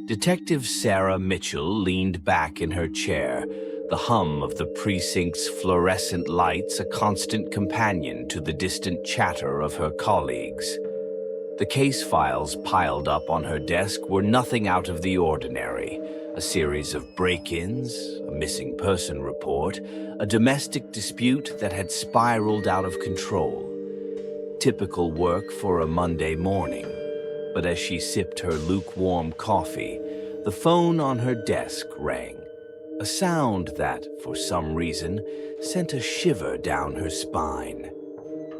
Detective Sarah Mitchell leaned back in her chair, the hum of the precinct's fluorescent lights a constant companion to the distant chatter of her colleagues. The case files piled up on her desk were nothing out of the ordinary. A series of break-ins, a missing person report, a domestic dispute that had spiraled out of control. Typical work for a Monday morning. But as she sipped her lukewarm coffee, the phone on her desk rang. A sound that, for some reason, sent a shiver down her spine.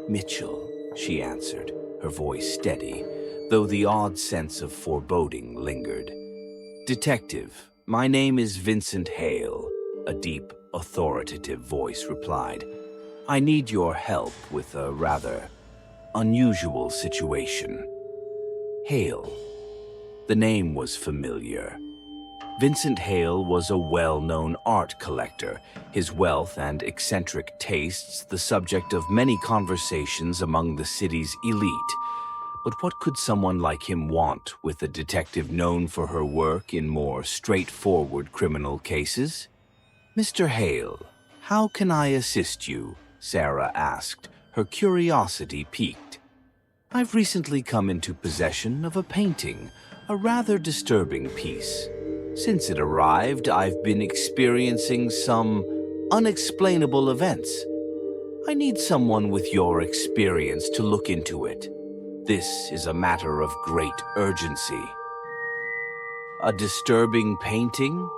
"Mitchell," she answered, her voice steady, though the odd sense of foreboding lingered. "Detective, my name is Vincent Hale," a deep, authoritative voice replied. "I need your help with a rather unusual situation." Hale. The name was familiar. Vincent Hale was a well-known art collector, his wealth and eccentric tastes the subject of many conversations among the city's elite. But what could someone like him want with a detective known for her work in more straightforward criminal cases? "Mr. Hale, how can I assist you?" Sarah asked, her curiosity piqued. "I've recently come into possession of a painting, a rather disturbing piece. Since it arrived, I've been experiencing some unexplainable events. I need someone with your experience to look into it. This is a matter of great urgency." "A disturbing painting?"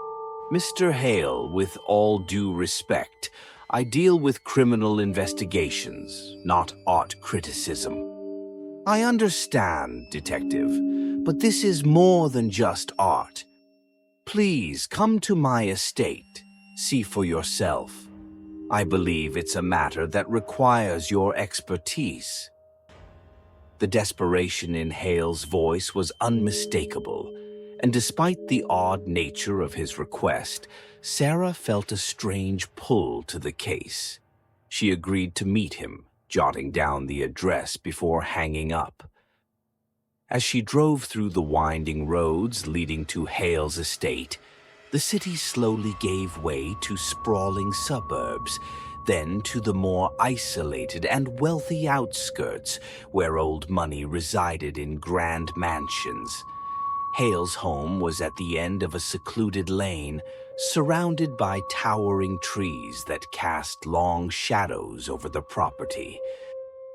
"Mr. Hale, with all due respect, I deal with criminal investigations, not art criticism." "I understand, Detective, but this is more than just art. Please come to my estate, see for yourself. I believe it's a matter that requires your expertise." The desperation in Hale's voice was unmistakable, and despite the odd nature of his request, Sarah felt a strange pull to the case. She agreed to meet him, jotting down the address before hanging up. As she drove through the winding roads leading to Hale's estate, the city slowly gave way to sprawling suburbs, then to the more isolated and wealthy outskirts where old money resided in grand mansions. Hale's home was at the end of a secluded lane, surrounded by towering trees that cast long shadows over the property.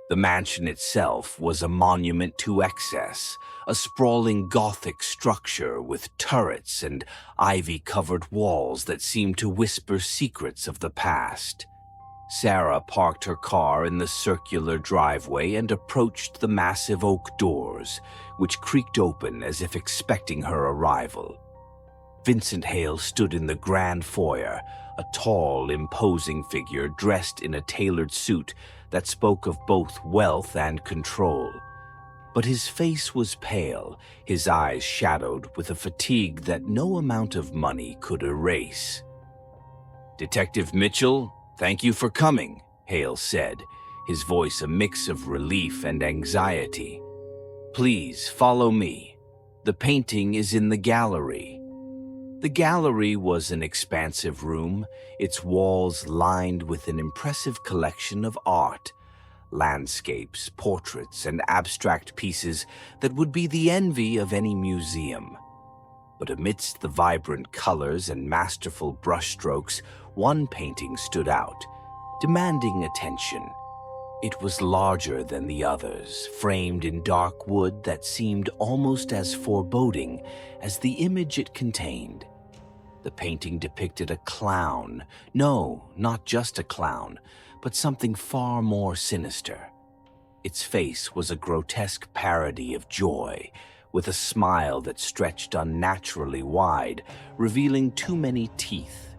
The mansion itself was a monument to excess, a sprawling Gothic structure with turrets and ivy-covered walls that seemed to whisper secrets of the past. Sarah parked her car in the circular driveway and approached the massive oak doors, which creaked open as if expecting her arrival. Vincent Hale stood in the grand foyer, a tall, imposing figure dressed in a tailored suit that spoke of both wealth and control. But his face was pale, his eyes shadowed with a fatigue that no amount of money could erase. "Detective Mitchell, thank you for coming," Hale said, his voice a mix of relief and anxiety. "Please follow me. The painting is in the gallery." The gallery was an expansive room, its walls lined with an impressive collection of art, landscapes, portraits, and abstract pieces that would be the envy of any museum. But amidst the vibrant colors and masterful brushstrokes, one painting stood out, demanding attention. It was larger than the others, framed in dark wood that seemed almost as foreboding as the image it contained. The painting depicted a clown. No, not just a clown, but something far more sinister. Its face was a grotesque parody of joy, with a smile that stretched unnaturally wide, revealing too many teeth.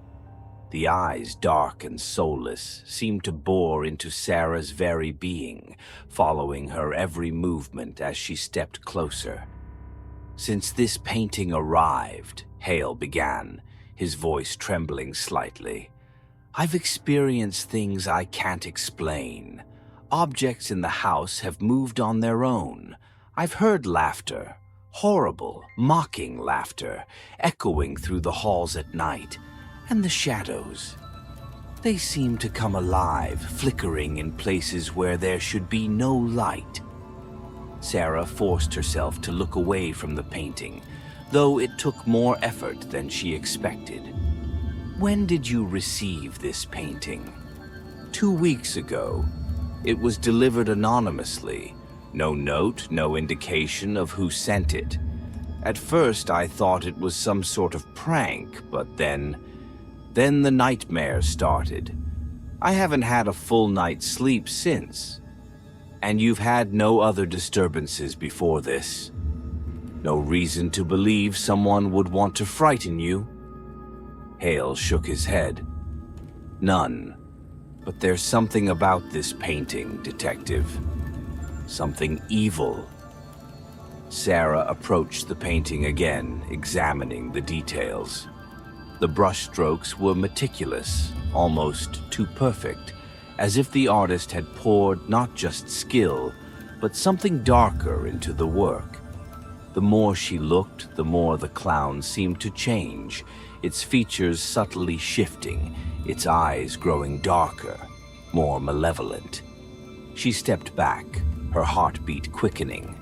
The eyes, dark and soulless, seemed to bore into Sarah's very being, following her every movement as she stepped closer. "Since this painting arrived," Hale began, his voice trembling slightly, "I've experienced things I can't explain. Objects in the house have moved on their own. I've heard laughter, Horrible, mocking laughter echoing through the halls at night, and the shadows. They seemed to come alive, flickering in places where there should be no light. Sarah forced herself to look away from the painting, though it took more effort than she expected. When did you receive this painting? 2 weeks ago. It was delivered anonymously. No note, no indication of who sent it. At first, I thought it was some sort of prank, but then the nightmares started. I haven't had a full night's sleep since. And you've had no other disturbances before this. No reason to believe someone would want to frighten you. Hale shook his head. None. But there's something about this painting, Detective. Something evil. Sarah approached the painting again, examining the details. The brushstrokes were meticulous, almost too perfect, as if the artist had poured not just skill, but something darker into the work. The more she looked, the more the clown seemed to change, its features subtly shifting, its eyes growing darker, more malevolent. She stepped back, her heartbeat quickening.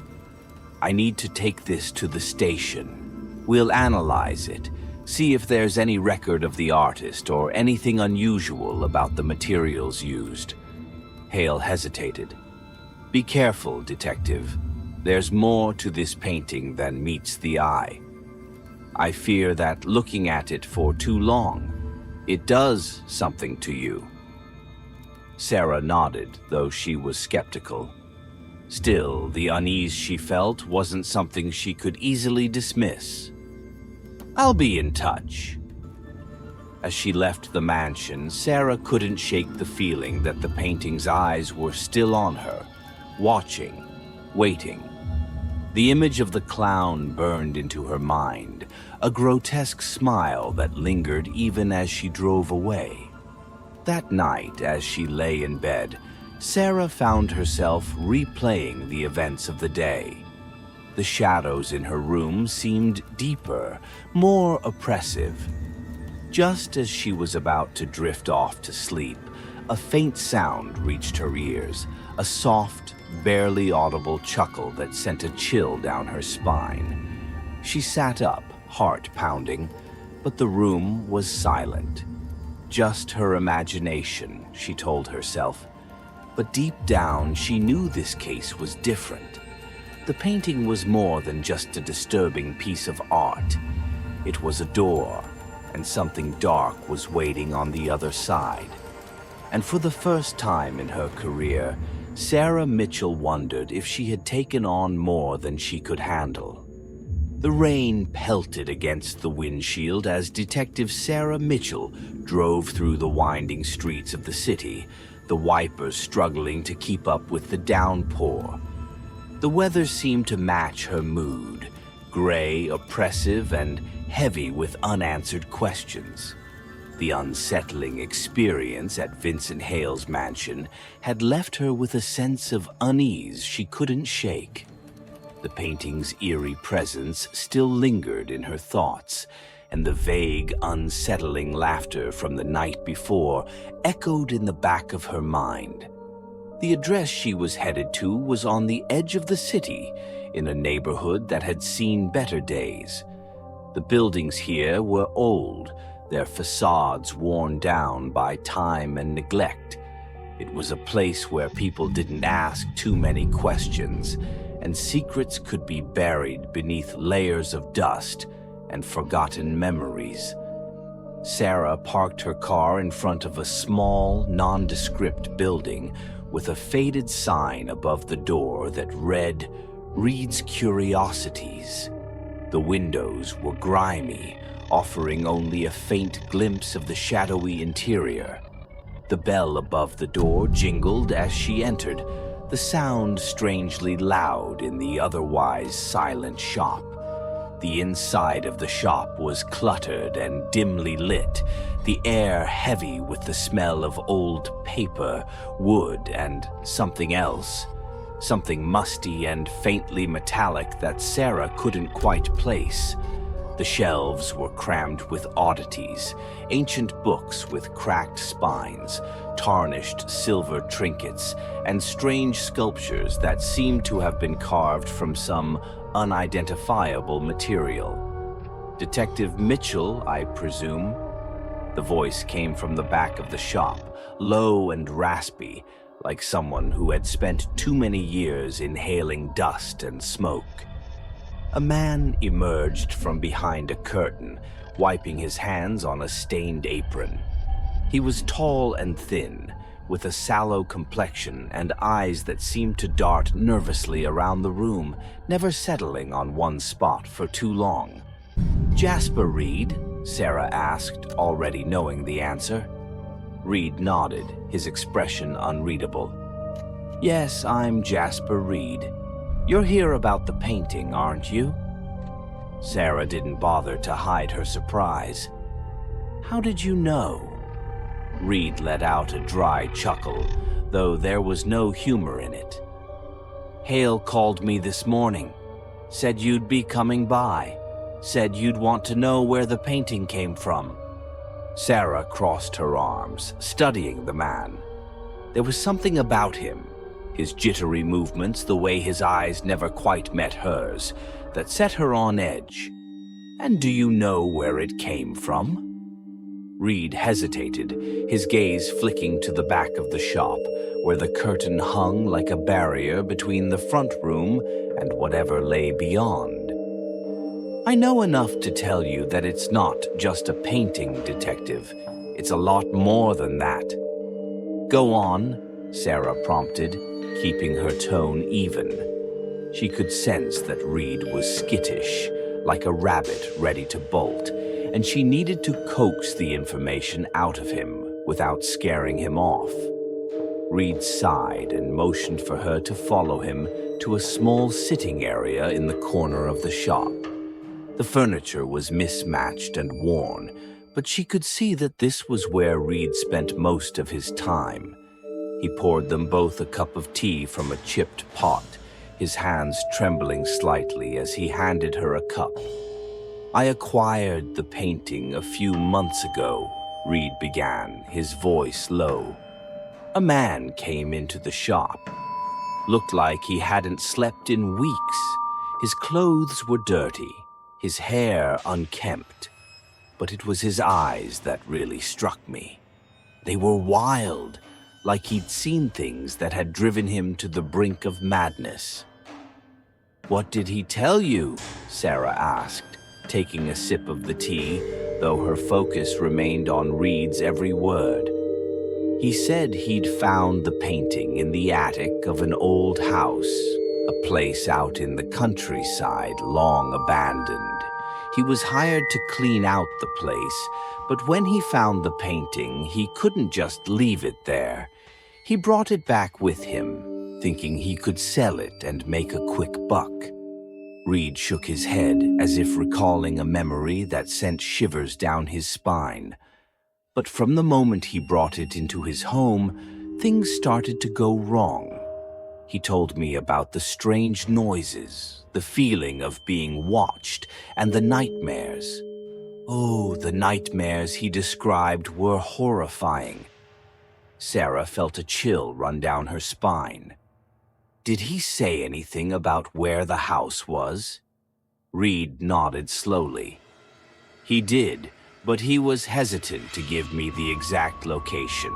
I need to take this to the station. We'll analyze it, see if there's any record of the artist or anything unusual about the materials used. Hale hesitated. Be careful, Detective. There's more to this painting than meets the eye. I fear that looking at it for too long, it does something to you. Sarah nodded, though she was skeptical. Still, the unease she felt wasn't something she could easily dismiss. I'll be in touch. As she left the mansion, Sarah couldn't shake the feeling that the painting's eyes were still on her, watching, waiting. The image of the clown burned into her mind, a grotesque smile that lingered even as she drove away. That night, as she lay in bed, Sarah found herself replaying the events of the day. The shadows in her room seemed deeper, more oppressive. Just as she was about to drift off to sleep, a faint sound reached her ears, a soft, barely audible chuckle that sent a chill down her spine. She sat up, heart pounding, but the room was silent. Just her imagination, she told herself. But deep down, she knew this case was different. The painting was more than just a disturbing piece of art. It was a door, and something dark was waiting on the other side. And for the first time in her career, Sarah Mitchell wondered if she had taken on more than she could handle. The rain pelted against the windshield as Detective Sarah Mitchell drove through the winding streets of the city, the wipers struggling to keep up with the downpour. The weather seemed to match her mood, gray, oppressive, and heavy with unanswered questions. The unsettling experience at Vincent Hale's mansion had left her with a sense of unease she couldn't shake. The painting's eerie presence still lingered in her thoughts, and the vague, unsettling laughter from the night before echoed in the back of her mind. The address she was headed to was on the edge of the city, in a neighborhood that had seen better days. The buildings here were old, their facades worn down by time and neglect. It was a place where people didn't ask too many questions, and secrets could be buried beneath layers of dust and forgotten memories. Sarah parked her car in front of a small, nondescript building with a faded sign above the door that read, "Reed's Curiosities." The windows were grimy, offering only a faint glimpse of the shadowy interior. The bell above the door jingled as she entered, the sound strangely loud in the otherwise silent shop. The inside of the shop was cluttered and dimly lit, the air heavy with the smell of old paper, wood, and something else. something musty and faintly metallic that Sarah couldn't quite place. The shelves were crammed with oddities, ancient books with cracked spines, tarnished silver trinkets, and strange sculptures that seemed to have been carved from some unidentifiable material. "Detective Mitchell, I presume?" The voice came from the back of the shop, low and raspy, like someone who had spent too many years inhaling dust and smoke. A man emerged from behind a curtain, wiping his hands on a stained apron. He was tall and thin, with a sallow complexion and eyes that seemed to dart nervously around the room, never settling on one spot for too long. "Jasper Reed?" Sarah asked, already knowing the answer. Reed nodded, his expression unreadable. "Yes, I'm Jasper Reed. You're here about the painting, aren't you?" Sarah didn't bother to hide her surprise. "How did you know?" Reed let out a dry chuckle, though there was no humor in it. "Hale called me this morning. Said you'd be coming by. Said you'd want to know where the painting came from." Sarah crossed her arms, studying the man. There was something about him, his jittery movements, the way his eyes never quite met hers, that set her on edge. "And do you know where it came from?" Reed hesitated, his gaze flicking to the back of the shop, where the curtain hung like a barrier between the front room and whatever lay beyond. "I know enough to tell you that it's not just a painting, Detective. It's a lot more than that." "Go on," Sarah prompted, keeping her tone even. She could sense that Reed was skittish, like a rabbit ready to bolt, and she needed to coax the information out of him without scaring him off. Reed sighed and motioned for her to follow him to a small sitting area in the corner of the shop. The furniture was mismatched and worn, but she could see that this was where Reed spent most of his time. He poured them both a cup of tea from a chipped pot, his hands trembling slightly as he handed her a cup. "I acquired the painting a few months ago," Reed began, his voice low. "A man came into the shop. Looked like he hadn't slept in weeks. His clothes were dirty, his hair unkempt, but it was his eyes that really struck me. They were wild, like he'd seen things that had driven him to the brink of madness." "What did he tell you?" Sarah asked, taking a sip of the tea, though her focus remained on Reed's every word. "He said he'd found the painting in the attic of an old house, a place out in the countryside long abandoned. He was hired to clean out the place, but when he found the painting, he couldn't just leave it there. He brought it back with him, thinking he could sell it and make a quick buck." Reed shook his head, as if recalling a memory that sent shivers down his spine. But from the moment he brought it into his home, things started to go wrong. He told me about the strange noises, the feeling of being watched, and the nightmares. Oh, the nightmares he described were horrifying. Sarah felt a chill run down her spine. "Did he say anything about where the house was?" Reed nodded slowly. "He did, but he was hesitant to give me the exact location.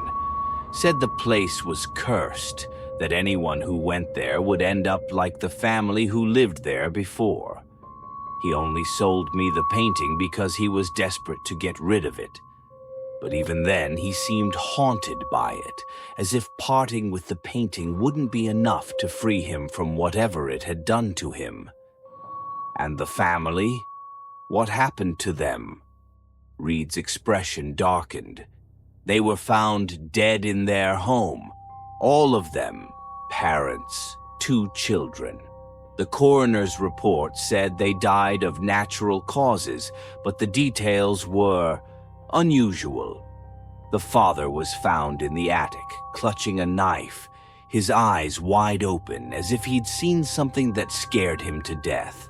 Said the place was cursed, that anyone who went there would end up like the family who lived there before. He only sold me the painting because he was desperate to get rid of it. But even then, he seemed haunted by it, as if parting with the painting wouldn't be enough to free him from whatever it had done to him." "And the family? What happened to them?" Reed's expression darkened. "They were found dead in their home. All of them. Parents, 2 children. The coroner's report said they died of natural causes, but the details were unusual. The father was found in the attic, clutching a knife, his eyes wide open as if he'd seen something that scared him to death.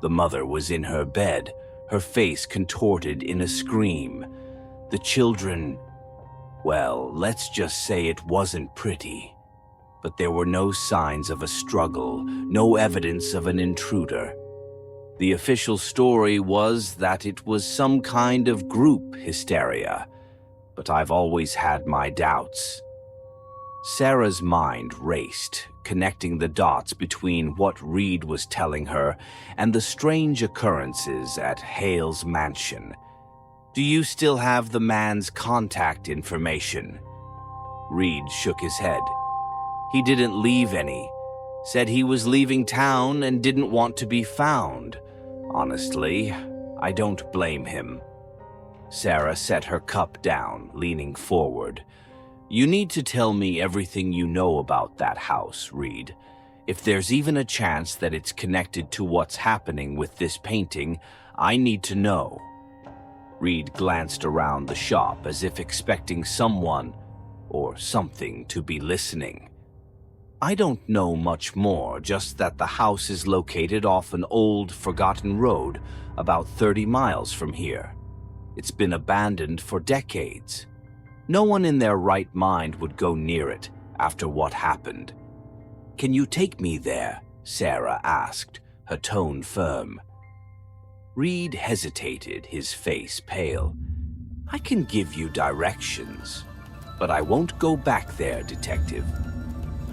The mother was in her bed, her face contorted in a scream. The children, well, let's just say it wasn't pretty. But there were no signs of a struggle, no evidence of an intruder. The official story was that it was some kind of group hysteria, but I've always had my doubts. Sarah's mind raced, connecting the dots between what Reed was telling her and the strange occurrences at Hale's mansion. "Do you still have the man's contact information?" Reed shook his head. "He didn't leave any. Said he was leaving town and didn't want to be found. Honestly, I don't blame him." Sarah set her cup down, leaning forward. "You need to tell me everything you know about that house, Reed. If there's even a chance that it's connected to what's happening with this painting, I need to know." Reed glanced around the shop as if expecting someone or something to be listening. "I don't know much more, just that the house is located off an old, forgotten road about 30 miles from here. It's been abandoned for decades. No one in their right mind would go near it after what happened." "Can you take me there?" Sarah asked, her tone firm. Reed hesitated, his face pale. "I can give you directions, but I won't go back there, Detective.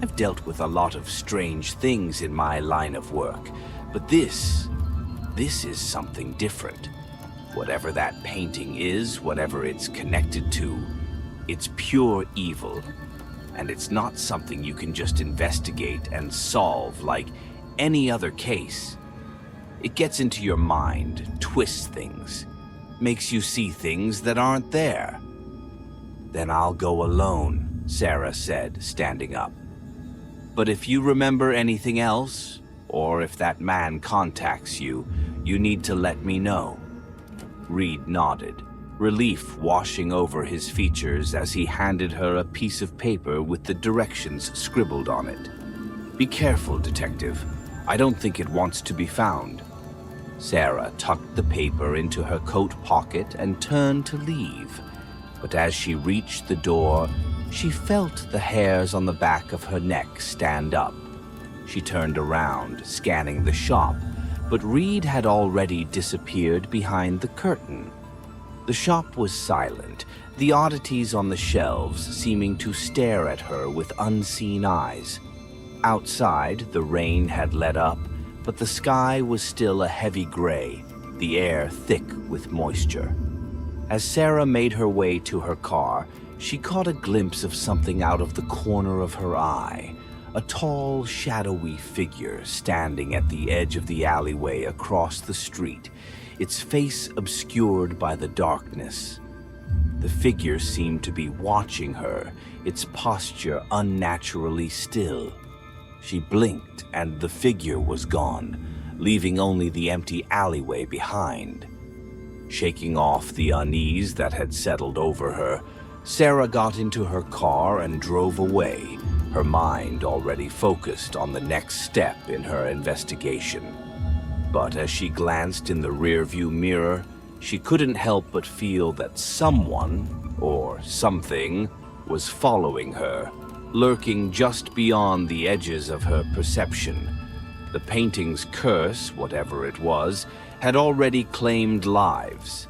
I've dealt with a lot of strange things in my line of work, but this is something different. Whatever that painting is, whatever it's connected to, it's pure evil, and it's not something you can just investigate and solve like any other case. It gets into your mind, twists things, makes you see things that aren't there." "Then I'll go alone," Sarah said, standing up. "But if you remember anything else, or if that man contacts you, you need to let me know." Reed nodded, relief washing over his features as he handed her a piece of paper with the directions scribbled on it. "Be careful, Detective. I don't think it wants to be found." Sarah tucked the paper into her coat pocket and turned to leave, but as she reached the door, she felt the hairs on the back of her neck stand up. She turned around, scanning the shop, but Reed had already disappeared behind the curtain. The shop was silent, the oddities on the shelves seeming to stare at her with unseen eyes. Outside, the rain had let up, but the sky was still a heavy gray, the air thick with moisture. As Sarah made her way to her car, she caught a glimpse of something out of the corner of her eye, a tall, shadowy figure standing at the edge of the alleyway across the street, its face obscured by the darkness. The figure seemed to be watching her, its posture unnaturally still. She blinked, and the figure was gone, leaving only the empty alleyway behind. Shaking off the unease that had settled over her, Sarah got into her car and drove away, her mind already focused on the next step in her investigation. But as she glanced in the rearview mirror, she couldn't help but feel that someone, or something, was following her, lurking just beyond the edges of her perception. The painting's curse, whatever it was, had already claimed lives.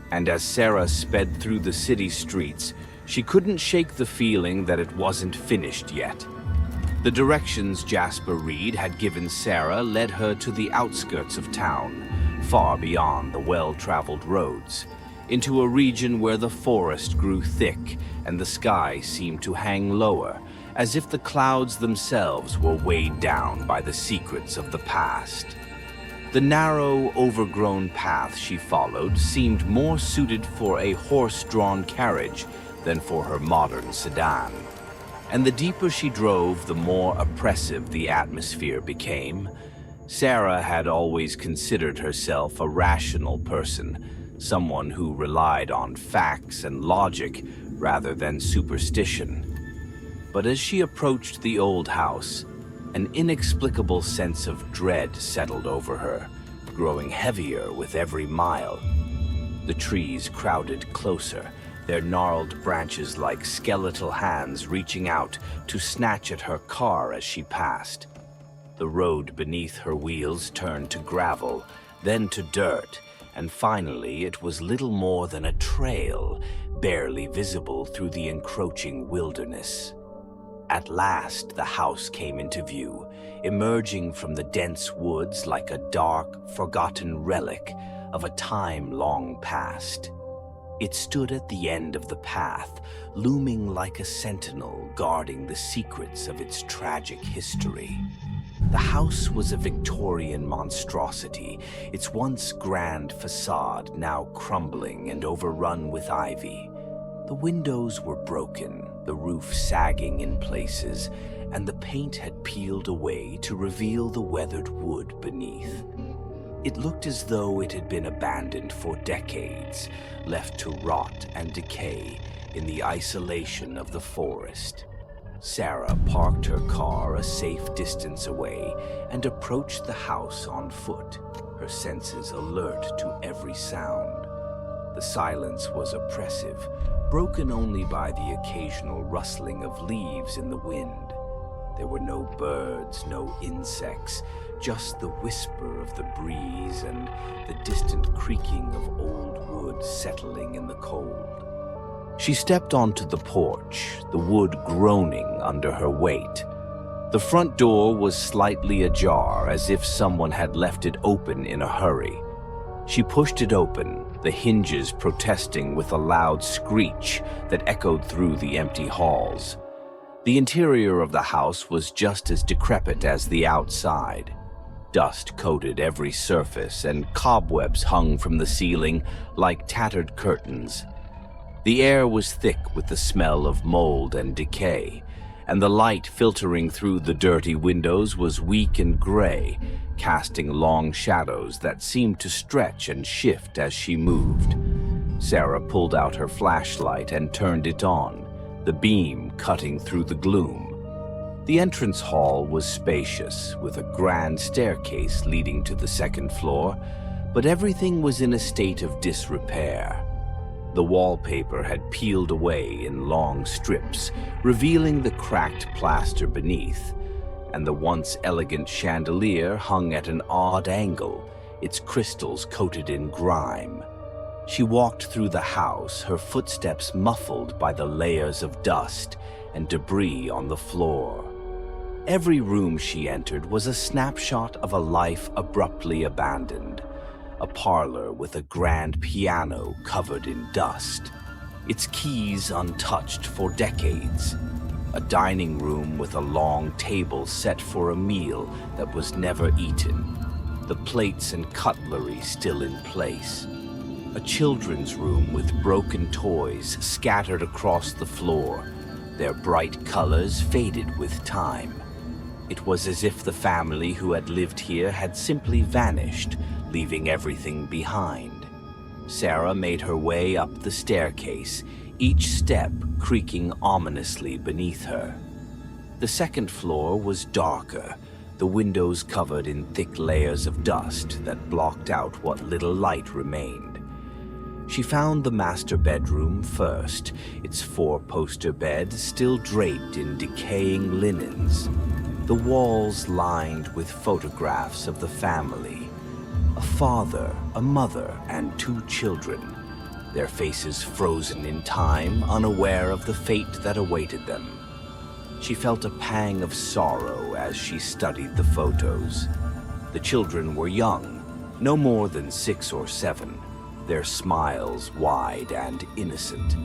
And as Sarah sped through the city streets, she couldn't shake the feeling that it wasn't finished yet. The directions Jasper Reed had given Sarah led her to the outskirts of town, far beyond the well-traveled roads, into a region where the forest grew thick and the sky seemed to hang lower, as if the clouds themselves were weighed down by the secrets of the past. The narrow, overgrown path she followed seemed more suited for a horse-drawn carriage than for her modern sedan. And the deeper she drove, the more oppressive the atmosphere became. Sarah had always considered herself a rational person, someone who relied on facts and logic rather than superstition. But as she approached the old house, an inexplicable sense of dread settled over her, growing heavier with every mile. The trees crowded closer, their gnarled branches like skeletal hands reaching out to snatch at her car as she passed. The road beneath her wheels turned to gravel, then to dirt, and finally it was little more than a trail, barely visible through the encroaching wilderness. At last, the house came into view, emerging from the dense woods like a dark, forgotten relic of a time long past. It stood at the end of the path, looming like a sentinel guarding the secrets of its tragic history. The house was a Victorian monstrosity, its once grand facade now crumbling and overrun with ivy. The windows were broken, the roof sagging in places, and the paint had peeled away to reveal the weathered wood beneath. It looked as though it had been abandoned for decades, left to rot and decay in the isolation of the forest. Sarah parked her car a safe distance away and approached the house on foot, her senses alert to every sound. The silence was oppressive, broken only by the occasional rustling of leaves in the wind. There were no birds, no insects, just the whisper of the breeze and the distant creaking of old wood settling in the cold. She stepped onto the porch, the wood groaning under her weight. The front door was slightly ajar, as if someone had left it open in a hurry. She pushed it open, the hinges protesting with a loud screech that echoed through the empty halls. The interior of the house was just as decrepit as the outside. Dust coated every surface, and cobwebs hung from the ceiling like tattered curtains. The air was thick with the smell of mold and decay, and the light filtering through the dirty windows was weak and gray, casting long shadows that seemed to stretch and shift as she moved. Sarah pulled out her flashlight and turned it on, the beam cutting through the gloom. The entrance hall was spacious, with a grand staircase leading to the second floor, but everything was in a state of disrepair. The wallpaper had peeled away in long strips, revealing the cracked plaster beneath, and the once elegant chandelier hung at an odd angle, its crystals coated in grime. She walked through the house, her footsteps muffled by the layers of dust and debris on the floor. Every room she entered was a snapshot of a life abruptly abandoned. A parlor with a grand piano covered in dust, its keys untouched for decades. A dining room with a long table set for a meal that was never eaten, the plates and cutlery still in place. A children's room with broken toys scattered across the floor, their bright colors faded with time. It was as if the family who had lived here had simply vanished, leaving everything behind. Sarah made her way up the staircase, each step creaking ominously beneath her. The second floor was darker, the windows covered in thick layers of dust that blocked out what little light remained. She found the master bedroom first, its four-poster bed still draped in decaying linens, the walls lined with photographs of the family. A father, a mother, and two children, their faces frozen in time, unaware of the fate that awaited them. She felt a pang of sorrow as she studied the photos. The children were young, no more than 6 or 7, their smiles wide and innocent.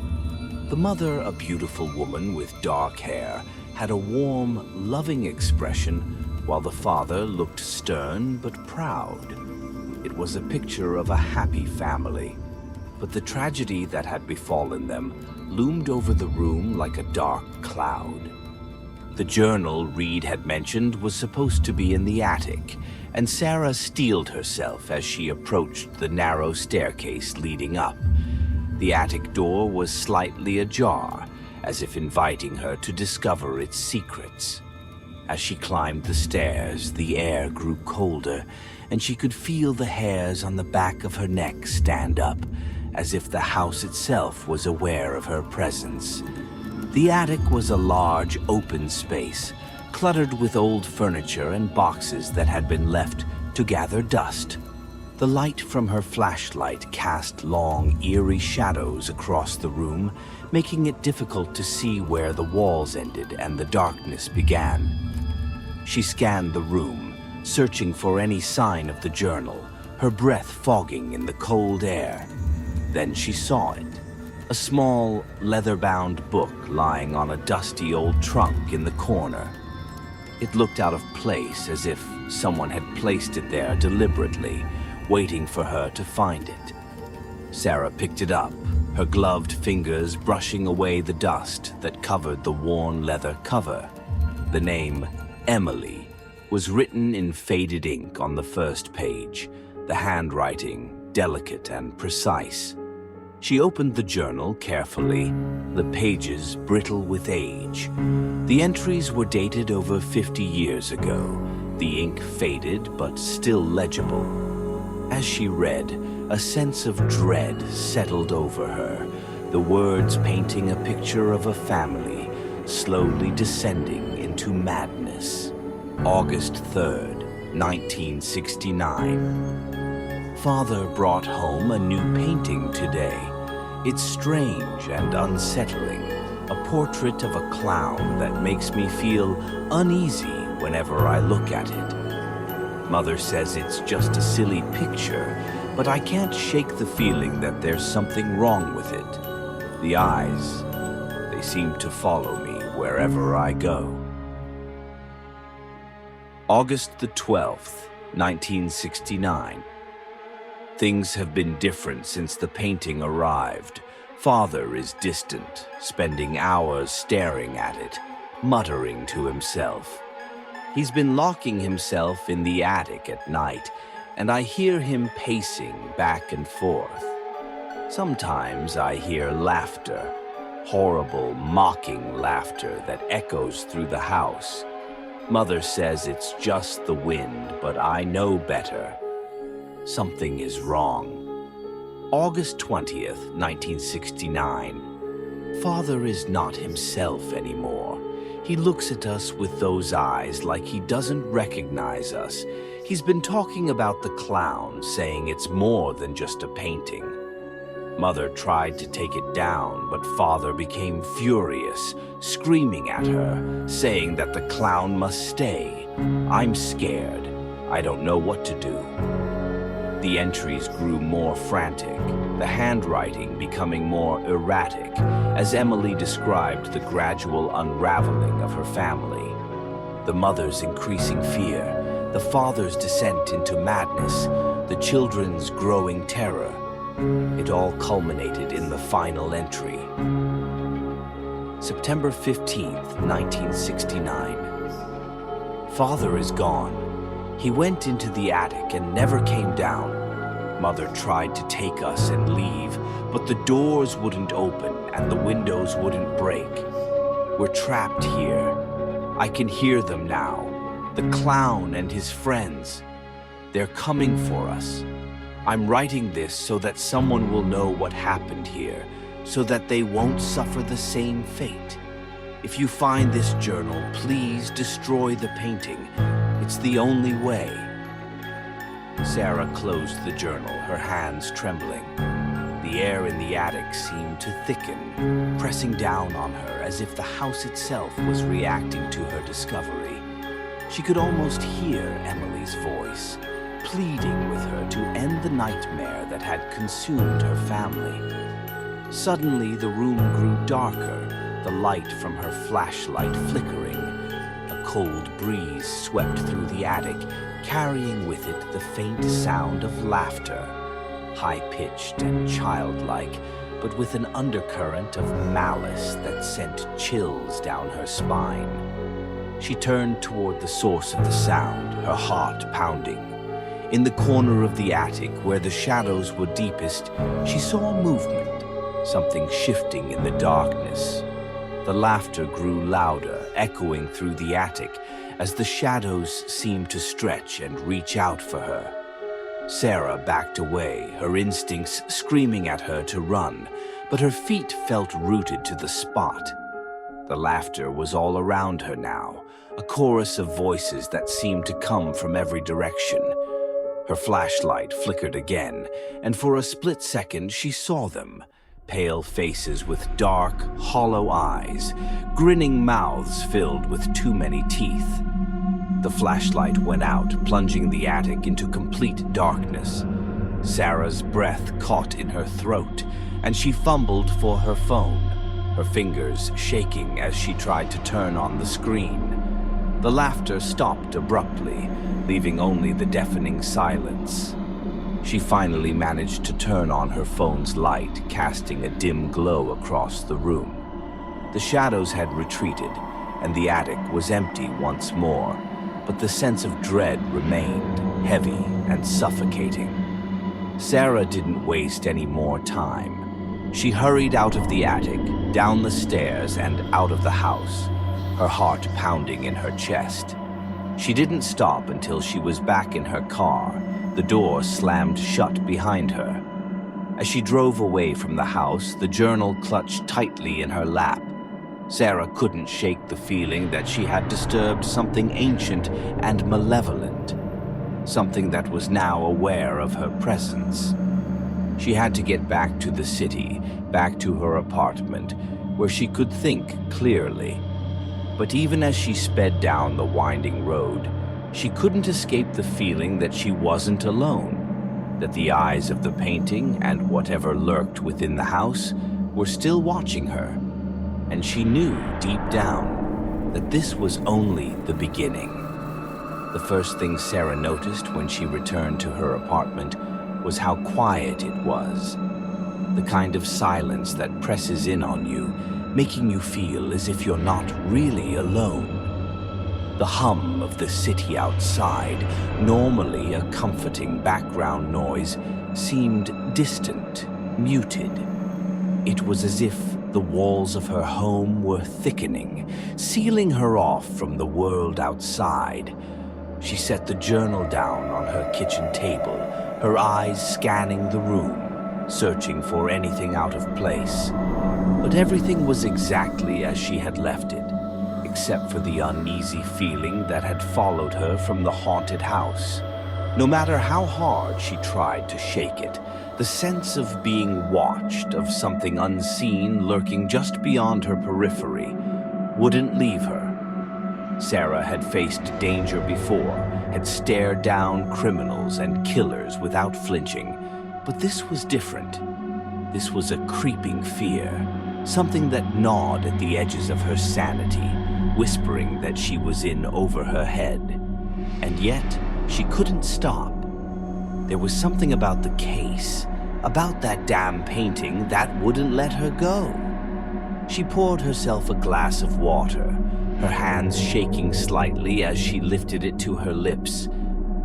The mother, a beautiful woman with dark hair, had a warm, loving expression, while the father looked stern but proud. It was a picture of a happy family, but the tragedy that had befallen them loomed over the room like a dark cloud. The journal Reed had mentioned was supposed to be in the attic, and Sarah steeled herself as she approached the narrow staircase leading up. The attic door was slightly ajar, as if inviting her to discover its secrets. As she climbed the stairs, the air grew colder, and she could feel the hairs on the back of her neck stand up, as if the house itself was aware of her presence. The attic was a large, open space, cluttered with old furniture and boxes that had been left to gather dust. The light from her flashlight cast long, eerie shadows across the room, making it difficult to see where the walls ended and the darkness began. She scanned the room, searching for any sign of the journal, her breath fogging in the cold air. Then she saw it. A small, leather-bound book lying on a dusty old trunk in the corner. It looked out of place, as if someone had placed it there deliberately, waiting for her to find it. Sarah picked it up, her gloved fingers brushing away the dust that covered the worn leather cover. The name, Emily, was written in faded ink on the first page, the handwriting delicate and precise. She opened the journal carefully, the pages brittle with age. The entries were dated over 50 years ago, the ink faded but still legible. As she read, a sense of dread settled over her, the words painting a picture of a family slowly descending into madness. August 3rd, 1969. Father brought home a new painting today. It's strange and unsettling, a portrait of a clown that makes me feel uneasy whenever I look at it. Mother says it's just a silly picture, but I can't shake the feeling that there's something wrong with it. The eyes, they seem to follow me wherever I go. August the 12th, 1969. Things have been different since the painting arrived. Father is distant, spending hours staring at it, muttering to himself. He's been locking himself in the attic at night, and I hear him pacing back and forth. Sometimes I hear laughter, horrible, mocking laughter that echoes through the house. Mother says it's just the wind, but I know better. Something is wrong. August 20th, 1969. Father is not himself anymore. He looks at us with those eyes like he doesn't recognize us. He's been talking about the clown, saying it's more than just a painting. Mother tried to take it down, but Father became furious, screaming at her, saying that the clown must stay. I'm scared. I don't know what to do. The entries grew more frantic, the handwriting becoming more erratic, as Emily described the gradual unraveling of her family. The mother's increasing fear, the father's descent into madness, the children's growing terror. It all culminated in the final entry. September 15th, 1969. Father is gone. He went into the attic and never came down. Mother tried to take us and leave, but the doors wouldn't open and the windows wouldn't break. We're trapped here. I can hear them now. The clown and his friends. They're coming for us. I'm writing this so that someone will know what happened here, so that they won't suffer the same fate. If you find this journal, please destroy the painting. It's the only way. Sarah closed the journal, her hands trembling. The air in the attic seemed to thicken, pressing down on her as if the house itself was reacting to her discovery. She could almost hear Emily's voice, pleading with her to end the nightmare that had consumed her family. Suddenly, the room grew darker, the light from her flashlight flickering. A cold breeze swept through the attic, carrying with it the faint sound of laughter, high-pitched and childlike, but with an undercurrent of malice that sent chills down her spine. She turned toward the source of the sound, her heart pounding. In the corner of the attic, where the shadows were deepest, she saw movement, something shifting in the darkness. The laughter grew louder, echoing through the attic as the shadows seemed to stretch and reach out for her. Sarah backed away, her instincts screaming at her to run, but her feet felt rooted to the spot. The laughter was all around her now, a chorus of voices that seemed to come from every direction. Her flashlight flickered again, and for a split second she saw them. Pale faces with dark, hollow eyes, grinning mouths filled with too many teeth. The flashlight went out, plunging the attic into complete darkness. Sarah's breath caught in her throat, and she fumbled for her phone, her fingers shaking as she tried to turn on the screen. The laughter stopped abruptly, leaving only the deafening silence. She finally managed to turn on her phone's light, casting a dim glow across the room. The shadows had retreated, and the attic was empty once more, but the sense of dread remained, heavy and suffocating. Sarah didn't waste any more time. She hurried out of the attic, down the stairs, and out of the house, her heart pounding in her chest. She didn't stop until she was back in her car, the door slammed shut behind her. As she drove away from the house, the journal clutched tightly in her lap. Sarah couldn't shake the feeling that she had disturbed something ancient and malevolent, something that was now aware of her presence. She had to get back to the city, back to her apartment, where she could think clearly. But even as she sped down the winding road, she couldn't escape the feeling that she wasn't alone, that the eyes of the painting and whatever lurked within the house were still watching her. And she knew deep down that this was only the beginning. The first thing Sarah noticed when she returned to her apartment was how quiet it was. The kind of silence that presses in on you, making you feel as if you're not really alone. The hum of the city outside, normally a comforting background noise, seemed distant, muted. It was as if the walls of her home were thickening, sealing her off from the world outside. She set the journal down on her kitchen table, her eyes scanning the room, searching for anything out of place. But everything was exactly as she had left it, except for the uneasy feeling that had followed her from the haunted house. No matter how hard she tried to shake it, the sense of being watched, of something unseen lurking just beyond her periphery, wouldn't leave her. Sarah had faced danger before, had stared down criminals and killers without flinching, but this was different. This was a creeping fear, something that gnawed at the edges of her sanity, whispering that she was in over her head. And yet, she couldn't stop. There was something about the case, about that damn painting, that wouldn't let her go. She poured herself a glass of water, her hands shaking slightly as she lifted it to her lips.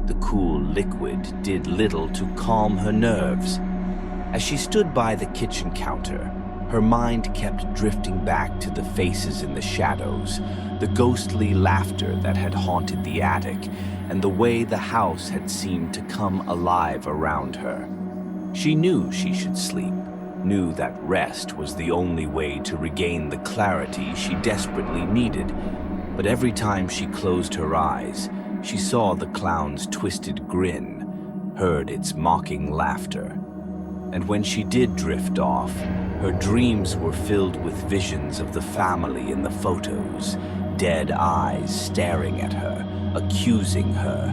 The cool liquid did little to calm her nerves. As she stood by the kitchen counter, her mind kept drifting back to the faces in the shadows, the ghostly laughter that had haunted the attic, and the way the house had seemed to come alive around her. She knew she should sleep, knew that rest was the only way to regain the clarity she desperately needed. But every time she closed her eyes, she saw the clown's twisted grin, heard its mocking laughter. And when she did drift off, her dreams were filled with visions of the family in the photos, dead eyes staring at her, accusing her,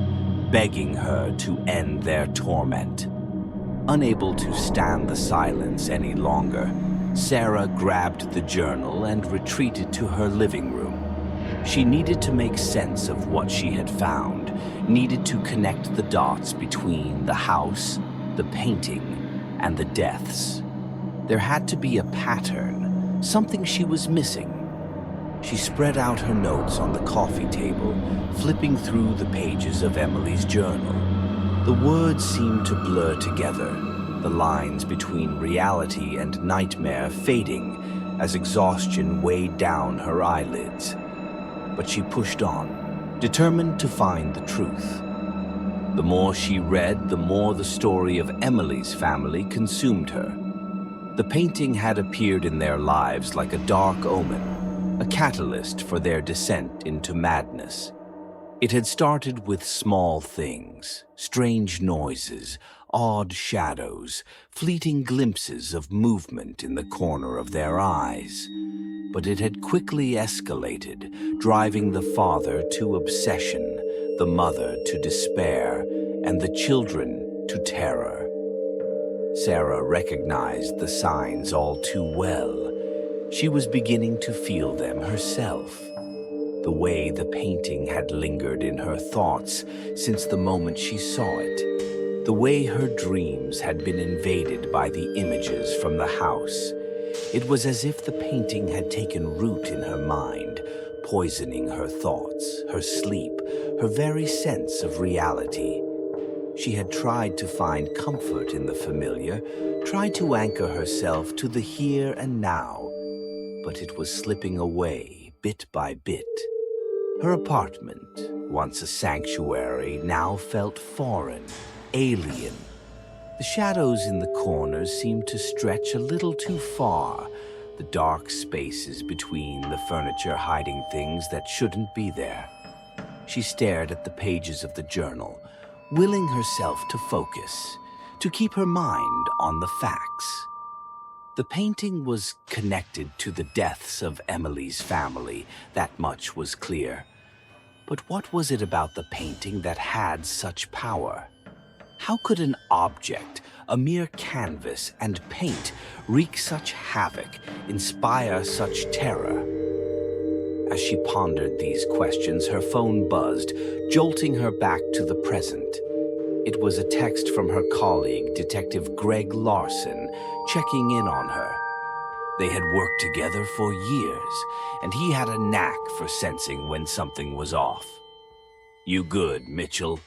begging her to end their torment. Unable to stand the silence any longer, Sarah grabbed the journal and retreated to her living room. She needed to make sense of what she had found, needed to connect the dots between the house, the painting, and the deaths. There had to be a pattern, something she was missing. She spread out her notes on the coffee table, flipping through the pages of Emily's journal. The words seemed to blur together, the lines between reality and nightmare fading, as exhaustion weighed down her eyelids. But she pushed on, determined to find the truth. The more she read, the more the story of Emily's family consumed her. The painting had appeared in their lives like a dark omen, a catalyst for their descent into madness. It had started with small things, strange noises, odd shadows, fleeting glimpses of movement in the corner of their eyes. But it had quickly escalated, driving the father to obsession, the mother to despair, and the children to terror. Sarah recognized the signs all too well. She was beginning to feel them herself. The way the painting had lingered in her thoughts since the moment she saw it. The way her dreams had been invaded by the images from the house. It was as if the painting had taken root in her mind, poisoning her thoughts, her sleep, her very sense of reality. She had tried to find comfort in the familiar, tried to anchor herself to the here and now, but it was slipping away bit by bit. Her apartment, once a sanctuary, now felt foreign, alien. The shadows in the corners seemed to stretch a little too far, the dark spaces between the furniture hiding things that shouldn't be there. She stared at the pages of the journal, willing herself to focus, to keep her mind on the facts. The painting was connected to the deaths of Emily's family, that much was clear. But what was it about the painting that had such power? How could an object, a mere canvas and paint, wreak such havoc, inspire such terror? As she pondered these questions, her phone buzzed, jolting her back to the present. It was a text from her colleague, Detective Greg Larson, checking in on her. They had worked together for years, and he had a knack for sensing when something was off. "You good, Mitchell?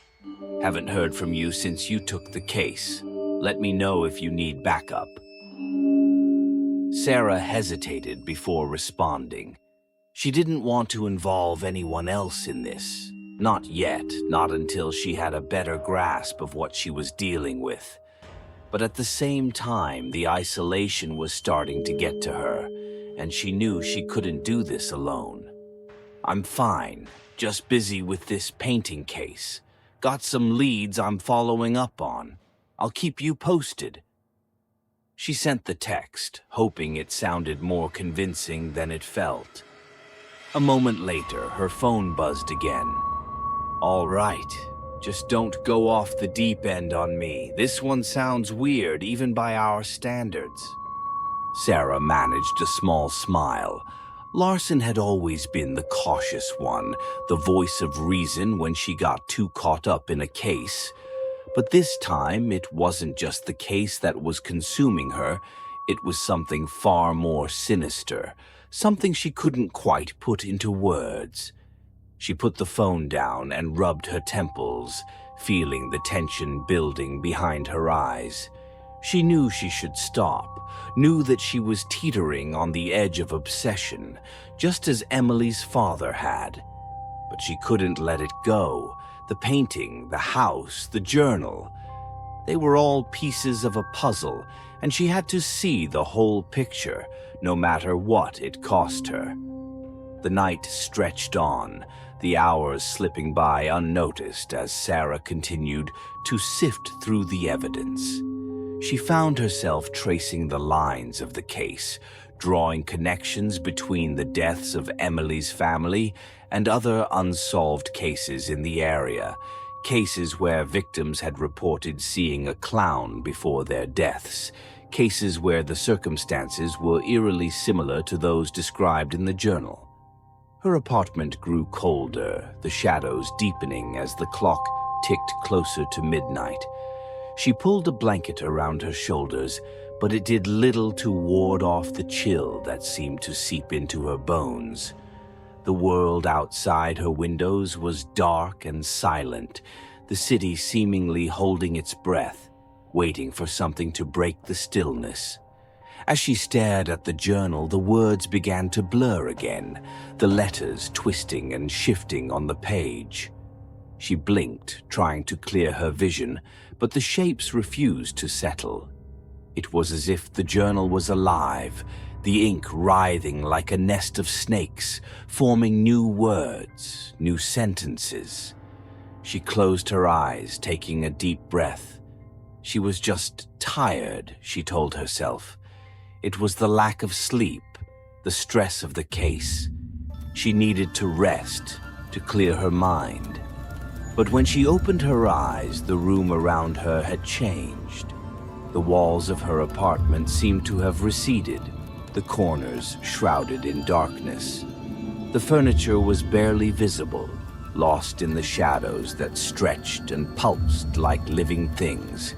Haven't heard from you since you took the case. Let me know if you need backup." Sarah hesitated before responding. She didn't want to involve anyone else in this. Not yet, not until she had a better grasp of what she was dealing with. But at the same time, the isolation was starting to get to her, and she knew she couldn't do this alone. "I'm fine, just busy with this painting case. Got some leads I'm following up on. I'll keep you posted." She sent the text, hoping it sounded more convincing than it felt. A moment later, her phone buzzed again. "All right, just don't go off the deep end on me. This one sounds weird, even by our standards." Sarah managed a small smile. Larson had always been the cautious one, the voice of reason when she got too caught up in a case. But this time, it wasn't just the case that was consuming her. It was something far more sinister, something she couldn't quite put into words. She put the phone down and rubbed her temples, feeling the tension building behind her eyes. She knew she should stop, knew that she was teetering on the edge of obsession, just as Emily's father had. But she couldn't let it go. The painting, the house, the journal. They were all pieces of a puzzle, and she had to see the whole picture, no matter what it cost her. The night stretched on, the hours slipping by unnoticed as Sarah continued to sift through the evidence. She found herself tracing the lines of the case, drawing connections between the deaths of Emily's family and other unsolved cases in the area, cases where victims had reported seeing a clown before their deaths, cases where the circumstances were eerily similar to those described in the journal. Her apartment grew colder, the shadows deepening as the clock ticked closer to midnight. She pulled a blanket around her shoulders, but it did little to ward off the chill that seemed to seep into her bones. The world outside her windows was dark and silent, the city seemingly holding its breath, waiting for something to break the stillness. As she stared at the journal, the words began to blur again, the letters twisting and shifting on the page. She blinked, trying to clear her vision, but the shapes refused to settle. It was as if the journal was alive, the ink writhing like a nest of snakes, forming new words, new sentences. She closed her eyes, taking a deep breath. She was just tired, she told herself. It was the lack of sleep, the stress of the case. She needed to rest, to clear her mind. But when she opened her eyes, the room around her had changed. The walls of her apartment seemed to have receded, the corners shrouded in darkness. The furniture was barely visible, lost in the shadows that stretched and pulsed like living things.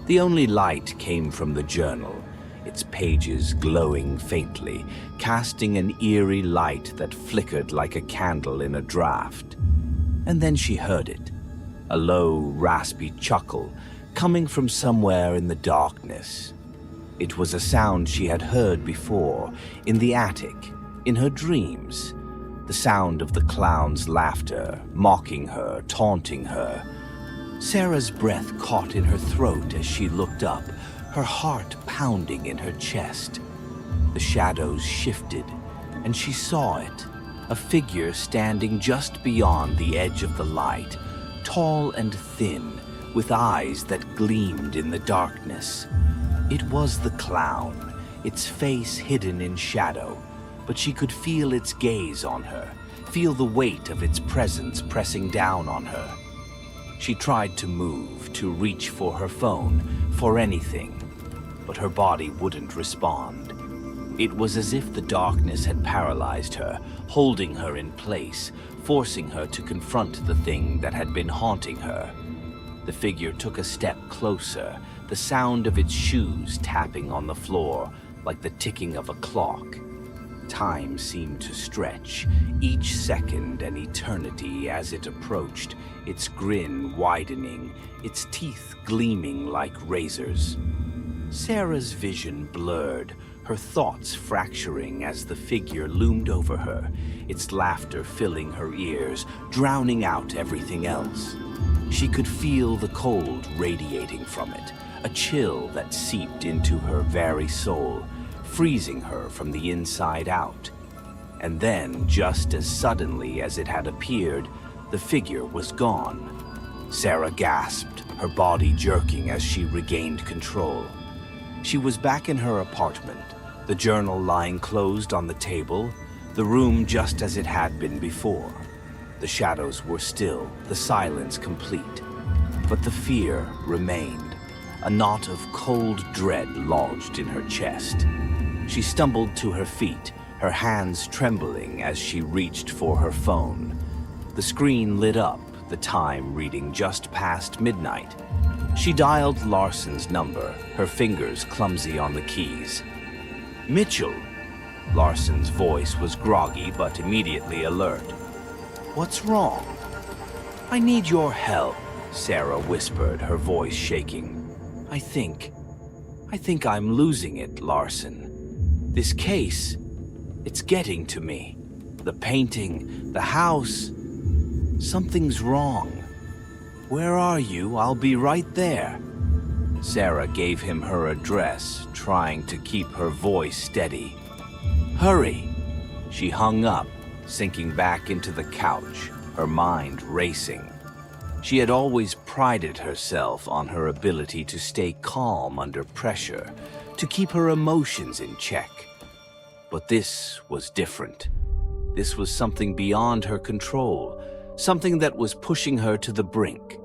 The only light came from the journal, its pages glowing faintly, casting an eerie light that flickered like a candle in a draught. And then she heard it, a low, raspy chuckle coming from somewhere in the darkness. It was a sound she had heard before, in the attic, in her dreams. The sound of the clown's laughter, mocking her, taunting her. Sarah's breath caught in her throat as she looked up, her heart pounding in her chest. The shadows shifted, and she saw it, a figure standing just beyond the edge of the light, tall and thin, with eyes that gleamed in the darkness. It was the clown, its face hidden in shadow, but she could feel its gaze on her, feel the weight of its presence pressing down on her. She tried to move, to reach for her phone, for anything, but her body wouldn't respond. It was as if the darkness had paralyzed her, holding her in place, forcing her to confront the thing that had been haunting her. The figure took a step closer, the sound of its shoes tapping on the floor like the ticking of a clock. Time seemed to stretch, each second an eternity as it approached, its grin widening, its teeth gleaming like razors. Sarah's vision blurred, her thoughts fracturing as the figure loomed over her, its laughter filling her ears, drowning out everything else. She could feel the cold radiating from it, a chill that seeped into her very soul, freezing her from the inside out. And then, just as suddenly as it had appeared, the figure was gone. Sarah gasped, her body jerking as she regained control. She was back in her apartment, the journal lying closed on the table, the room just as it had been before. The shadows were still, the silence complete. But the fear remained, a knot of cold dread lodged in her chest. She stumbled to her feet, her hands trembling as she reached for her phone. The screen lit up, the time reading just past midnight. She dialed Larson's number, her fingers clumsy on the keys. "Mitchell!" Larson's voice was groggy but immediately alert. "What's wrong?" "I need your help," Sarah whispered, her voice shaking. I think I'm losing it, Larson. This case, it's getting to me. The painting, the house. Something's wrong. Where are you? I'll be right there." Sarah gave him her address, trying to keep her voice steady. "Hurry!" She hung up, sinking back into the couch, her mind racing. She had always prided herself on her ability to stay calm under pressure, to keep her emotions in check. But this was different. This was something beyond her control, something that was pushing her to the brink.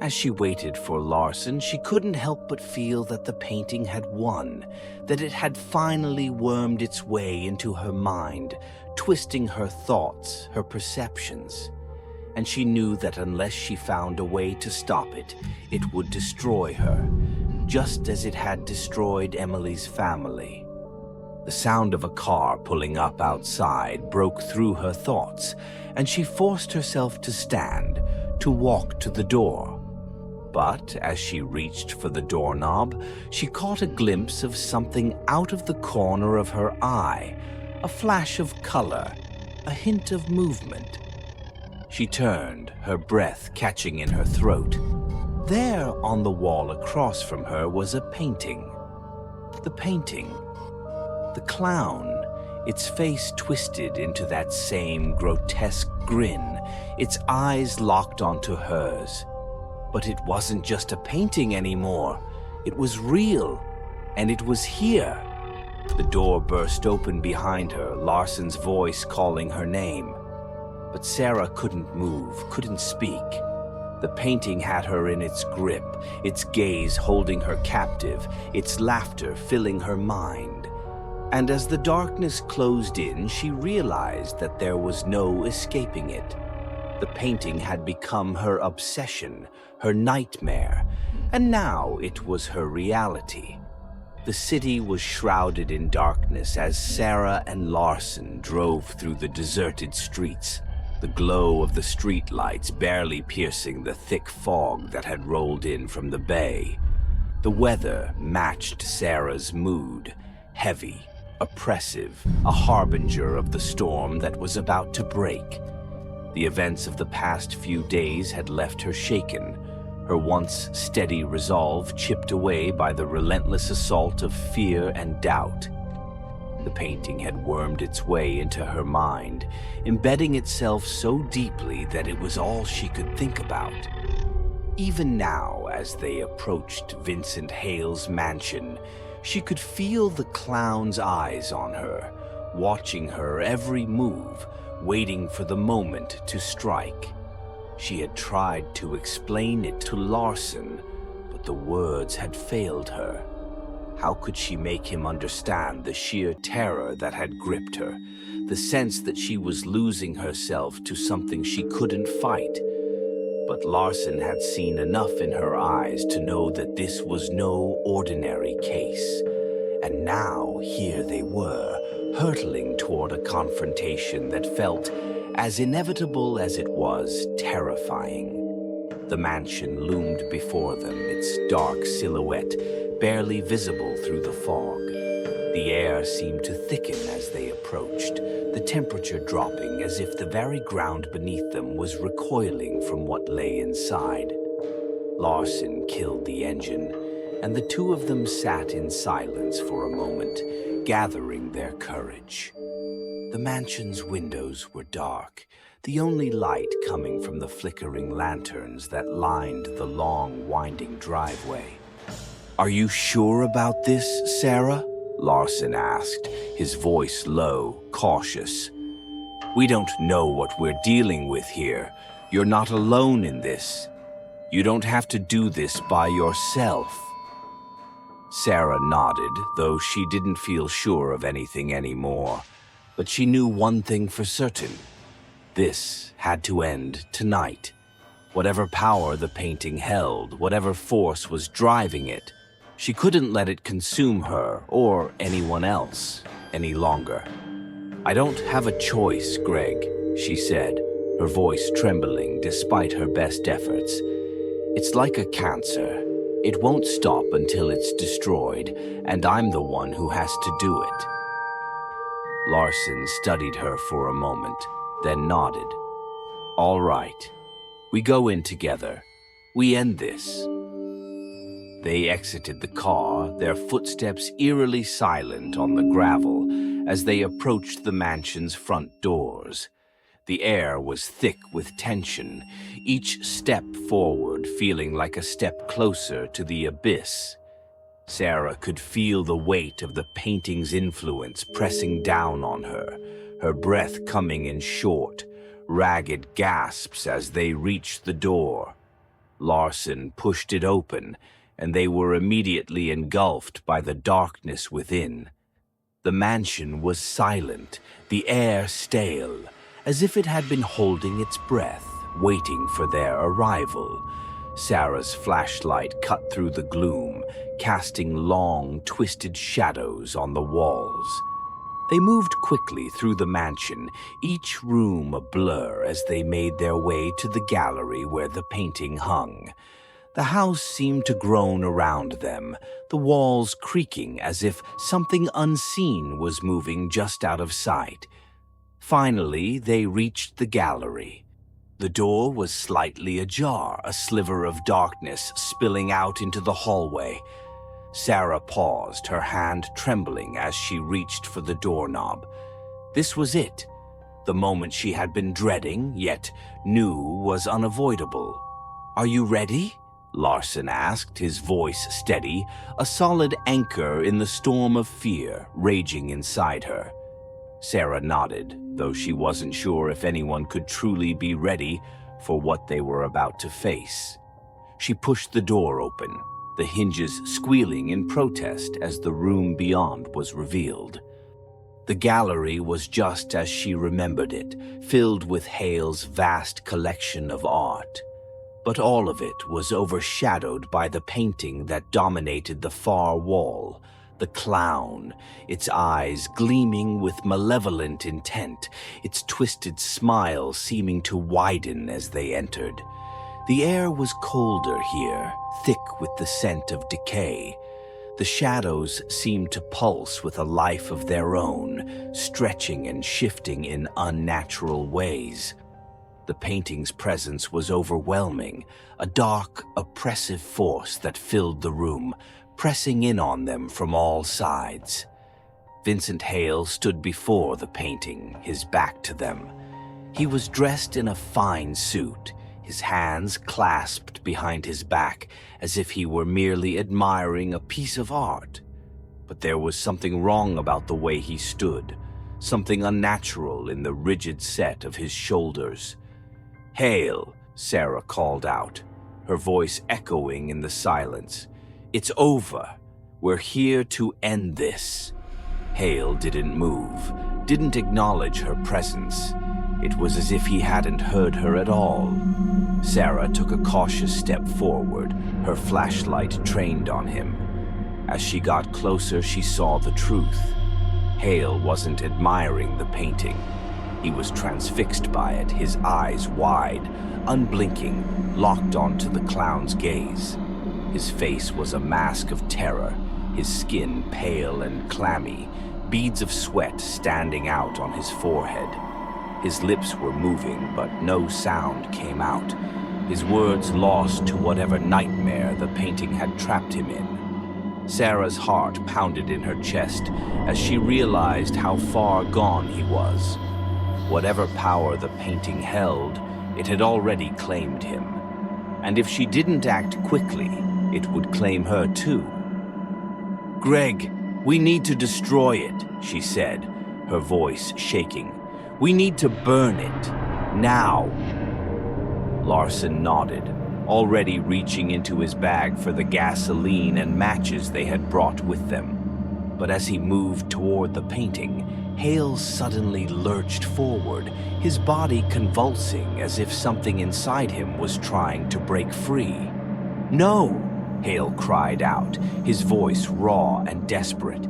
As she waited for Larson, she couldn't help but feel that the painting had won, that it had finally wormed its way into her mind, twisting her thoughts, her perceptions. And she knew that unless she found a way to stop it, it would destroy her, just as it had destroyed Emily's family. The sound of a car pulling up outside broke through her thoughts, and she forced herself to stand, to walk to the door. But as she reached for the doorknob, she caught a glimpse of something out of the corner of her eye, a flash of color, a hint of movement. She turned, her breath catching in her throat. There, on the wall across from her, was a painting. The painting. The clown, its face twisted into that same grotesque grin, its eyes locked onto hers. But it wasn't just a painting anymore. It was real, and it was here. The door burst open behind her, Larson's voice calling her name. But Sarah couldn't move, couldn't speak. The painting had her in its grip, its gaze holding her captive, its laughter filling her mind. And as the darkness closed in, she realized that there was no escaping it. The painting had become her obsession, her nightmare, and now it was her reality. The city was shrouded in darkness as Sarah and Larson drove through the deserted streets, the glow of the streetlights barely piercing the thick fog that had rolled in from the bay. The weather matched Sarah's mood, heavy, oppressive, a harbinger of the storm that was about to break. The events of the past few days had left her shaken, her once steady resolve chipped away by the relentless assault of fear and doubt. The painting had wormed its way into her mind, embedding itself so deeply that it was all she could think about. Even now, as they approached Vincent Hale's mansion, she could feel the clown's eyes on her, watching her every move, waiting for the moment to strike. She had tried to explain it to Larson, but the words had failed her. How could she make him understand the sheer terror that had gripped her, the sense that she was losing herself to something she couldn't fight? But Larson had seen enough in her eyes to know that this was no ordinary case. And now, here they were, hurtling toward a confrontation that felt as inevitable as it was terrifying. The mansion loomed before them, its dark silhouette barely visible through the fog. The air seemed to thicken as they approached, the temperature dropping as if the very ground beneath them was recoiling from what lay inside. Larson killed the engine, and the two of them sat in silence for a moment, gathering their courage. The mansion's windows were dark, the only light coming from the flickering lanterns that lined the long, winding driveway. "Are you sure about this, Sarah?" Larson asked, his voice low, cautious. "We don't know what we're dealing with here. You're not alone in this. You don't have to do this by yourself." Sarah nodded, though she didn't feel sure of anything anymore. But she knew one thing for certain. This had to end tonight. Whatever power the painting held, whatever force was driving it, she couldn't let it consume her or anyone else any longer. "I don't have a choice, Greg," she said, her voice trembling despite her best efforts. "It's like a cancer. It won't stop until it's destroyed, and I'm the one who has to do it." Larson studied her for a moment, then nodded. "All right. We go in together. We end this." They exited the car, their footsteps eerily silent on the gravel as they approached the mansion's front doors. The air was thick with tension, each step forward feeling like a step closer to the abyss. Sarah could feel the weight of the painting's influence pressing down on her, her breath coming in short, ragged gasps as they reached the door. Larson pushed it open, and they were immediately engulfed by the darkness within. The mansion was silent, the air stale, as if it had been holding its breath, waiting for their arrival. Sarah's flashlight cut through the gloom, casting long, twisted shadows on the walls. They moved quickly through the mansion, each room a blur as they made their way to the gallery where the painting hung. The house seemed to groan around them, the walls creaking as if something unseen was moving just out of sight. Finally, they reached the gallery. The door was slightly ajar, a sliver of darkness spilling out into the hallway. Sarah paused, her hand trembling as she reached for the doorknob. This was it. The moment she had been dreading, yet knew was unavoidable. "Are you ready?" Larson asked, his voice steady, a solid anchor in the storm of fear raging inside her. Sarah nodded, though she wasn't sure if anyone could truly be ready for what they were about to face. She pushed the door open, the hinges squealing in protest as the room beyond was revealed. The gallery was just as she remembered it, filled with Hale's vast collection of art. But all of it was overshadowed by the painting that dominated the far wall, the clown, its eyes gleaming with malevolent intent, its twisted smile seeming to widen as they entered. The air was colder here, thick with the scent of decay. The shadows seemed to pulse with a life of their own, stretching and shifting in unnatural ways. The painting's presence was overwhelming, a dark, oppressive force that filled the room, pressing in on them from all sides. Vincent Hale stood before the painting, his back to them. He was dressed in a fine suit, his hands clasped behind his back as if he were merely admiring a piece of art. But there was something wrong about the way he stood, something unnatural in the rigid set of his shoulders. "Hale," Sarah called out, her voice echoing in the silence. "It's over. We're here to end this." Hale didn't move, didn't acknowledge her presence. It was as if he hadn't heard her at all. Sarah took a cautious step forward, her flashlight trained on him. As she got closer, she saw the truth. Hale wasn't admiring the painting. He was transfixed by it, his eyes wide, unblinking, locked onto the clown's gaze. His face was a mask of terror, his skin pale and clammy, beads of sweat standing out on his forehead. His lips were moving, but no sound came out, his words lost to whatever nightmare the painting had trapped him in. Sarah's heart pounded in her chest as she realized how far gone he was. Whatever power the painting held, it had already claimed him. And if she didn't act quickly, it would claim her too. "Greg, we need to destroy it," she said, her voice shaking. "We need to burn it. Now." Larson nodded, already reaching into his bag for the gasoline and matches they had brought with them. But as he moved toward the painting, Hale suddenly lurched forward, his body convulsing as if something inside him was trying to break free. "No!" Hale cried out, his voice raw and desperate.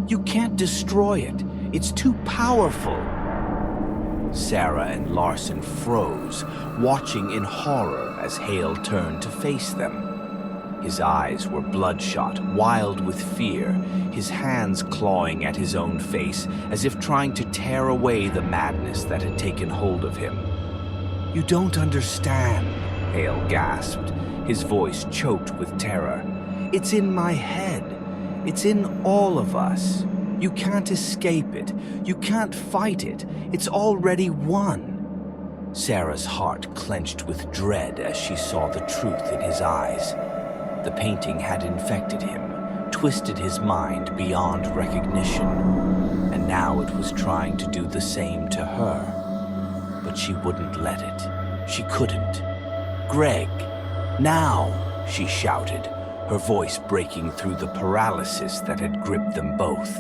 "You can't destroy it. It's too powerful." Sarah and Larson froze, watching in horror as Hale turned to face them. His eyes were bloodshot, wild with fear, his hands clawing at his own face as if trying to tear away the madness that had taken hold of him. "You don't understand," Hale gasped, his voice choked with terror. "It's in my head. It's in all of us. You can't escape it. You can't fight it. It's already won." Sarah's heart clenched with dread as she saw the truth in his eyes. The painting had infected him, twisted his mind beyond recognition, and now it was trying to do the same to her. But she wouldn't let it. She couldn't. "Greg, now!" she shouted, her voice breaking through the paralysis that had gripped them both.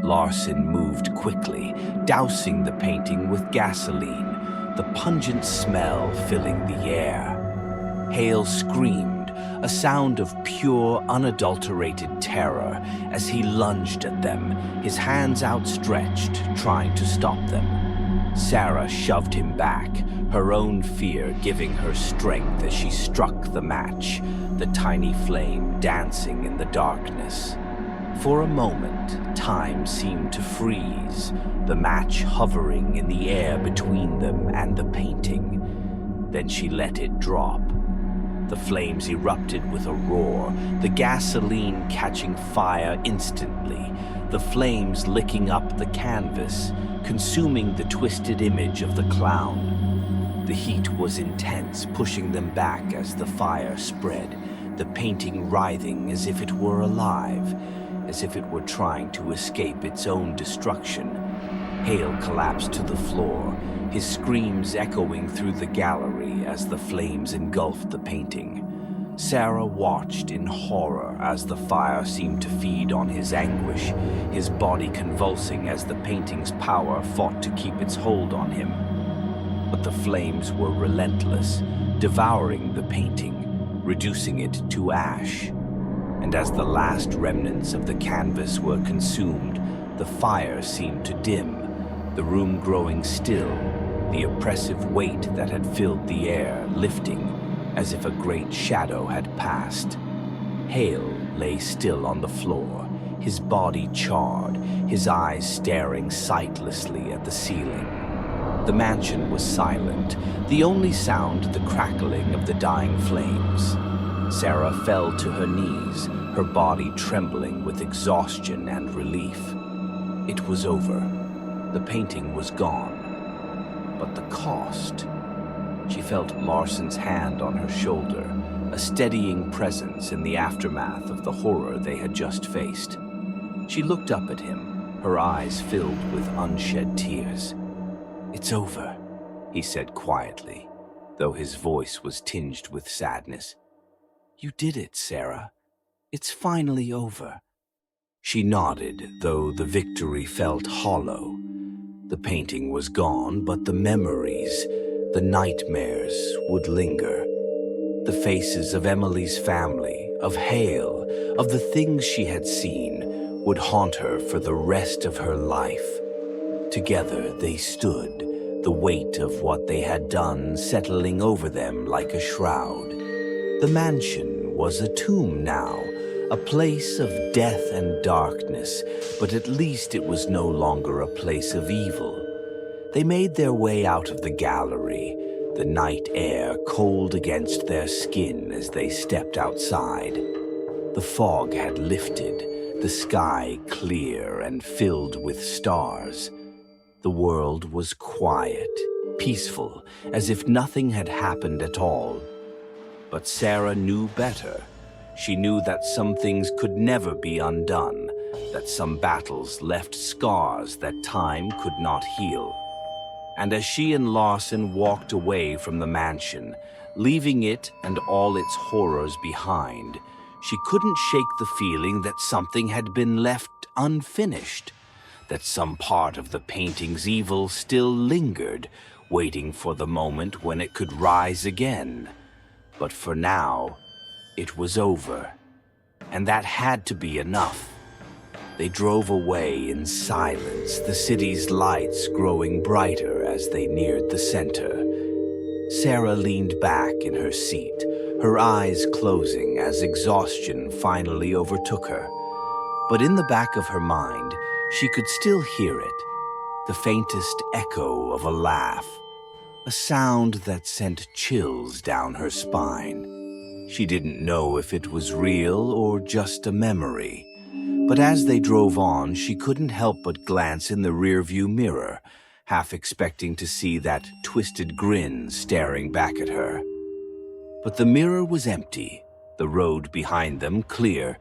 Larson moved quickly, dousing the painting with gasoline, the pungent smell filling the air. Hale screamed, a sound of pure, unadulterated terror as he lunged at them, his hands outstretched, trying to stop them. Sarah shoved him back, her own fear giving her strength as she struck the match, the tiny flame dancing in the darkness. For a moment, time seemed to freeze, the match hovering in the air between them and the painting. Then she let it drop. The flames erupted with a roar, the gasoline catching fire instantly, the flames licking up the canvas, consuming the twisted image of the clown. The heat was intense, pushing them back as the fire spread, the painting writhing as if it were alive, as if it were trying to escape its own destruction. Hale collapsed to the floor, his screams echoing through the gallery as the flames engulfed the painting. Sarah watched in horror as the fire seemed to feed on his anguish, his body convulsing as the painting's power fought to keep its hold on him. But the flames were relentless, devouring the painting, reducing it to ash. And as the last remnants of the canvas were consumed, the fire seemed to dim, the room growing still, the oppressive weight that had filled the air lifting, as if a great shadow had passed. Hale lay still on the floor, his body charred, his eyes staring sightlessly at the ceiling. The mansion was silent, the only sound the crackling of the dying flames. Sarah fell to her knees, her body trembling with exhaustion and relief. It was over. The painting was gone. But the cost... She felt Larson's hand on her shoulder, a steadying presence in the aftermath of the horror they had just faced. She looked up at him, her eyes filled with unshed tears. "It's over," he said quietly, though his voice was tinged with sadness. "You did it, Sarah. It's finally over." She nodded, though the victory felt hollow. The painting was gone, but the memories, the nightmares would linger. The faces of Emily's family, of Hale, of the things she had seen, would haunt her for the rest of her life. Together they stood, the weight of what they had done settling over them like a shroud. The mansion was a tomb now, a place of death and darkness, but at least it was no longer a place of evil. They made their way out of the gallery, the night air cold against their skin as they stepped outside. The fog had lifted, the sky clear and filled with stars. The world was quiet, peaceful, as if nothing had happened at all. But Sarah knew better. She knew that some things could never be undone, that some battles left scars that time could not heal. And as she and Larson walked away from the mansion, leaving it and all its horrors behind, she couldn't shake the feeling that something had been left unfinished, that some part of the painting's evil still lingered, waiting for the moment when it could rise again. But for now, it was over, and that had to be enough. They drove away in silence, the city's lights growing brighter as they neared the center. Sarah leaned back in her seat, her eyes closing as exhaustion finally overtook her. But in the back of her mind, she could still hear it, the faintest echo of a laugh, a sound that sent chills down her spine. She didn't know if it was real or just a memory. But as they drove on, she couldn't help but glance in the rearview mirror, half expecting to see that twisted grin staring back at her. But the mirror was empty, the road behind them clear,